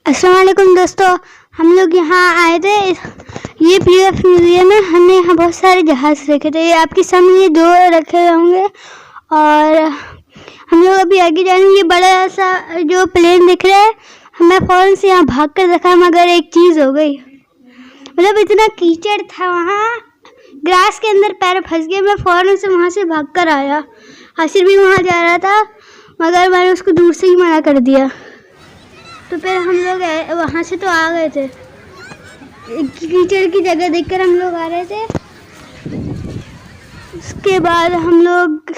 अस्सलाम वालेकुम दोस्तों, हम लोग यहाँ आए थे। ये पीएफ म्यूजियम है। हमने यहाँ बहुत सारे जहाज़ देखे थे। ये आपके सामने ये दो रखे होंगे और हम लोग अभी आगे जाएंगे। ये बड़ा सा जो प्लेन दिख रहा है, हमें फ़ौरन से यहाँ भाग कर देखा, मगर एक चीज़ हो गई। मतलब इतना कीचड़ था वहाँ, ग्रास के अंदर पैर फंस गए। मैं फ़ौरन से वहाँ से भाग कर आया। हासिर भी वहाँ जा रहा था, मगर मैंने उसको दूर से ही मना कर दिया। तो फिर हम लोग वहाँ से तो आ गए थे। कीचड़ की जगह देखकर हम लोग आ रहे थे। उसके बाद हम लोग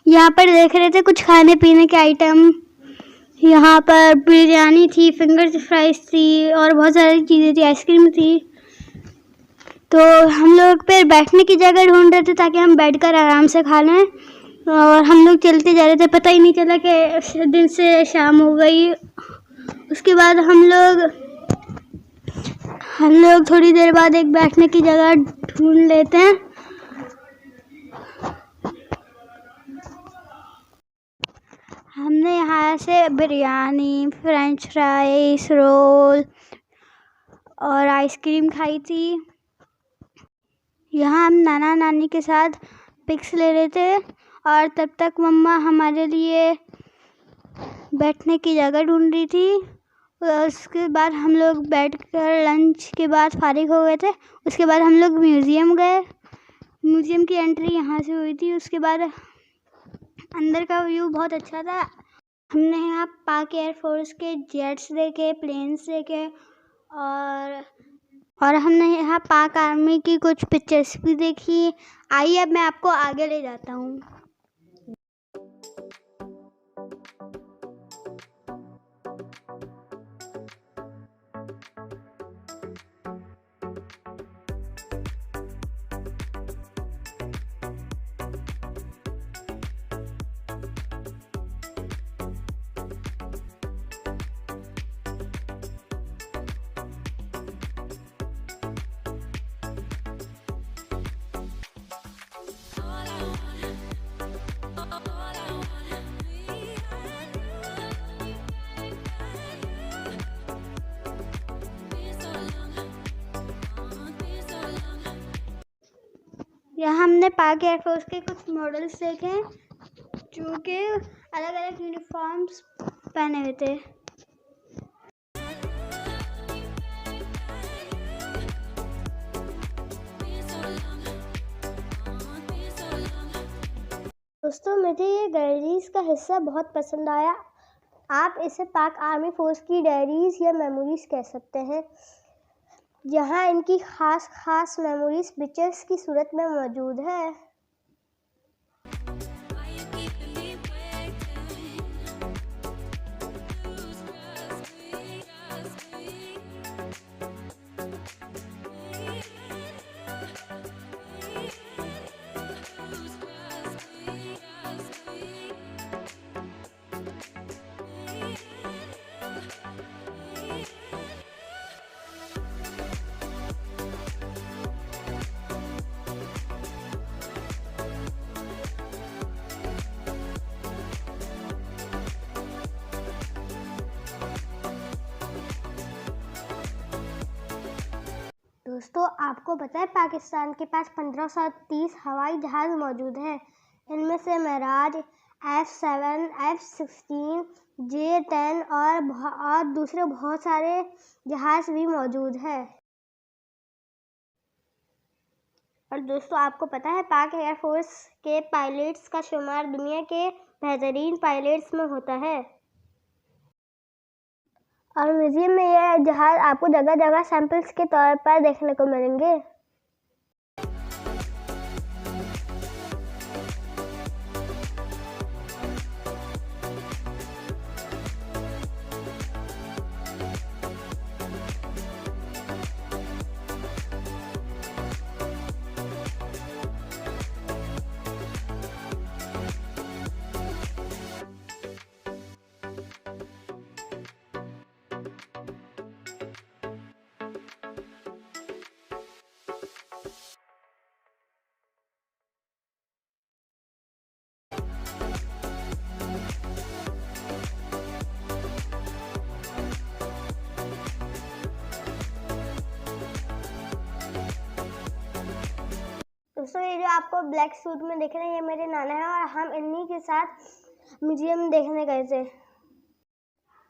यहाँ पर देख रहे थे कुछ खाने पीने के आइटम। यहाँ पर बिरयानी थी, फिंगर फ्राइज थी और बहुत सारी चीज़ें थी, आइसक्रीम थी। तो हम लोग फिर बैठने की जगह ढूंढ रहे थे ताकि हम बैठकर आराम से खा लें। और हम लोग चलते जा रहे थे, पता ही नहीं चला कि दिन से शाम हो गई। उसके बाद हम लोग थोड़ी देर बाद एक बैठने की जगह ढूंढ लेते हैं। हमने यहाँ से बिरयानी, फ्रेंच फ्राइज, रोल और आइसक्रीम खाई थी। यहाँ हम नाना नानी के साथ पिक्स ले रहे थे और तब तक मम्मा हमारे लिए बैठने की जगह ढूंढ रही थी। उसके बाद हम लोग बैठकर लंच के बाद फारिग हो गए थे। उसके बाद हम लोग म्यूज़ियम गए। म्यूज़ियम की एंट्री यहाँ से हुई थी। उसके बाद अंदर का व्यू बहुत अच्छा था। हमने यहाँ पाक एयरफोर्स के जेट्स देखे, प्लेन्स देखे और हमने यहाँ पाक आर्मी की कुछ पिक्चर्स भी देखी। आइए अब मैं आपको आगे ले जाता हूँ। यहाँ हमने पाक एयरफोर्स के कुछ मॉडल्स देखे जो कि अलग अलग यूनिफॉर्म्स पहने हुए थे। दोस्तों, मुझे ये डायरीज़ का हिस्सा बहुत पसंद आया। आप इसे पाक आर्मी फोर्स की डायरीज़ या मेमोरीज़ कह सकते हैं, जहाँ इनकी ख़ास मेमोरीज़ पिक्चर्स की सूरत में मौजूद है। दोस्तों, आपको पता है पाकिस्तान के पास 1530 हवाई जहाज़ मौजूद हैं। इनमें से मेराज, F-7, F-16, J-10 और दूसरे बहुत सारे जहाज़ भी मौजूद हैं। और दोस्तों, आपको पता है पाक एयरफोर्स के पायलट्स का शुमार दुनिया के बेहतरीन पायलट्स में होता है। और म्यूज़ियम में यह जहाज़ आपको जगह जगह सैंपल्स के तौर पर देखने को मिलेंगे। आपको ब्लैक सूट में देख रहे हैं, ये मेरे नाना है और हम इन्हीं के साथ म्यूजियम देखने गए थे।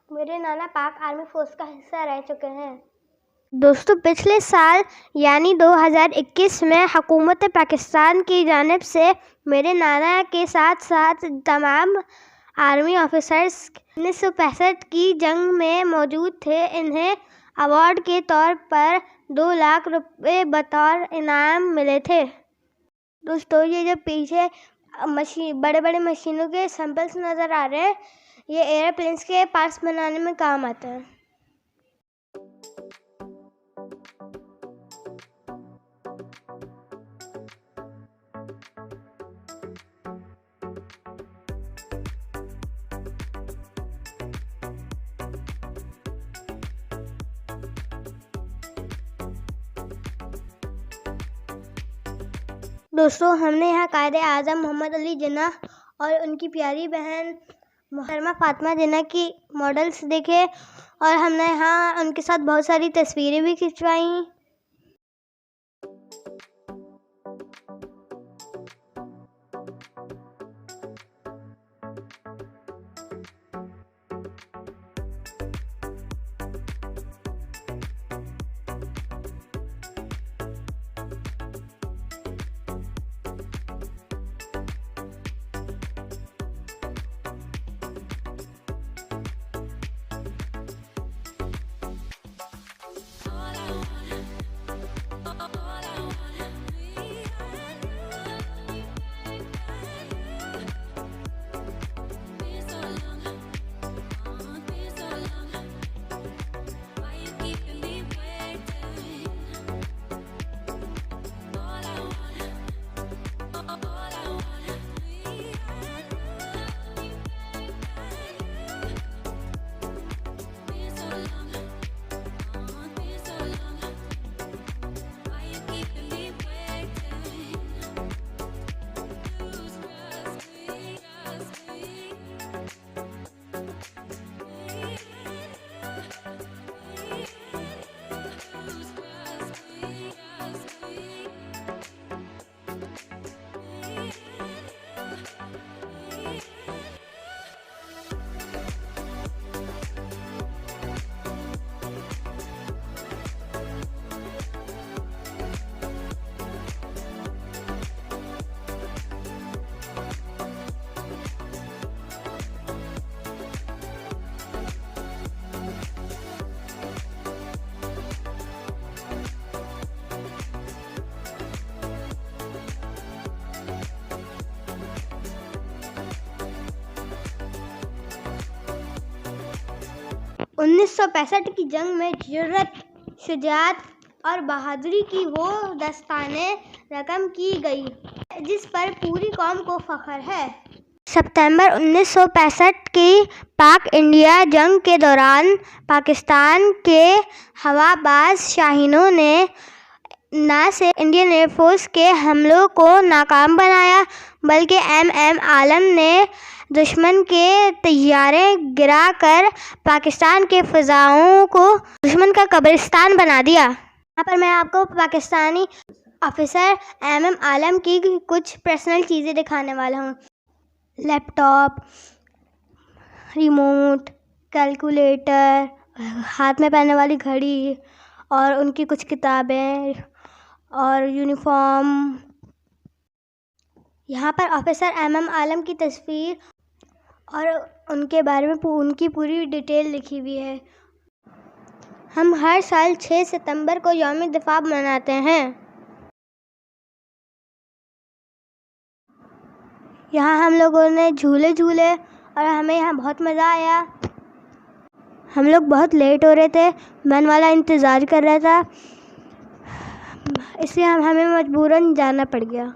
मेरे नाना पाक आर्मी फोर्स का हिस्सा रह चुके हैं। दोस्तों, पिछले साल यानी 2021 में हुकूमत पाकिस्तान की जानिब से मेरे नाना के साथ साथ तमाम आर्मी ऑफिसर्स 1965 की जंग में मौजूद थे। इन्हें अवार्ड के तौर पर 2 लाख रुपए बतौर इनाम मिले थे। दोस्तों, ये जो पीछे बड़े बड़े मशीनों के सैंपल्स नज़र आ रहे हैं, ये एयरप्लेन्स के पार्ट्स बनाने में काम आते हैं। दोस्तों, हमने यहाँ कायदे आज़म मोहम्मद अली जिन्ना और उनकी प्यारी बहन मुहर्रमा फातिमा जिन्ना की मॉडल्स देखे और हमने यहाँ उनके साथ बहुत सारी तस्वीरें भी खिंचवाई। उन्नीस 1965 की जंग में जुर्रत, शुजाअत और बहादुरी की वो दास्तानें रकम की गई जिस पर पूरी कौम को फख्र है। सितंबर 1965 की पाक इंडिया जंग के दौरान पाकिस्तान के हवाबाज शाहीनों ने न सिर्फ इंडियन एयरफोर्स के हमलों को नाकाम बनाया, बल्कि MM आलम ने दुश्मन के तैयारे गिराकर पाकिस्तान के फ़िज़ाओं को दुश्मन का कब्रिस्तान बना दिया। यहाँ पर मैं आपको पाकिस्तानी ऑफिसर MM आलम की कुछ पर्सनल चीज़ें दिखाने वाला हूँ। लैपटॉप, रिमोट, कैलकुलेटर, हाथ में पहनने वाली घड़ी और उनकी कुछ किताबें और यूनिफॉर्म। यहाँ पर ऑफिसर MM आलम की तस्वीर और उनके बारे में उनकी पूरी डिटेल लिखी हुई है। हम हर साल 6 सितंबर को यौम दिफा मनाते हैं। यहाँ हम लोगों ने झूले झूले और हमें यहाँ बहुत मज़ा आया। हम लोग बहुत लेट हो रहे थे, वैन वाला इंतज़ार कर रहा था, इसलिए हमें मजबूरन जाना पड़ गया।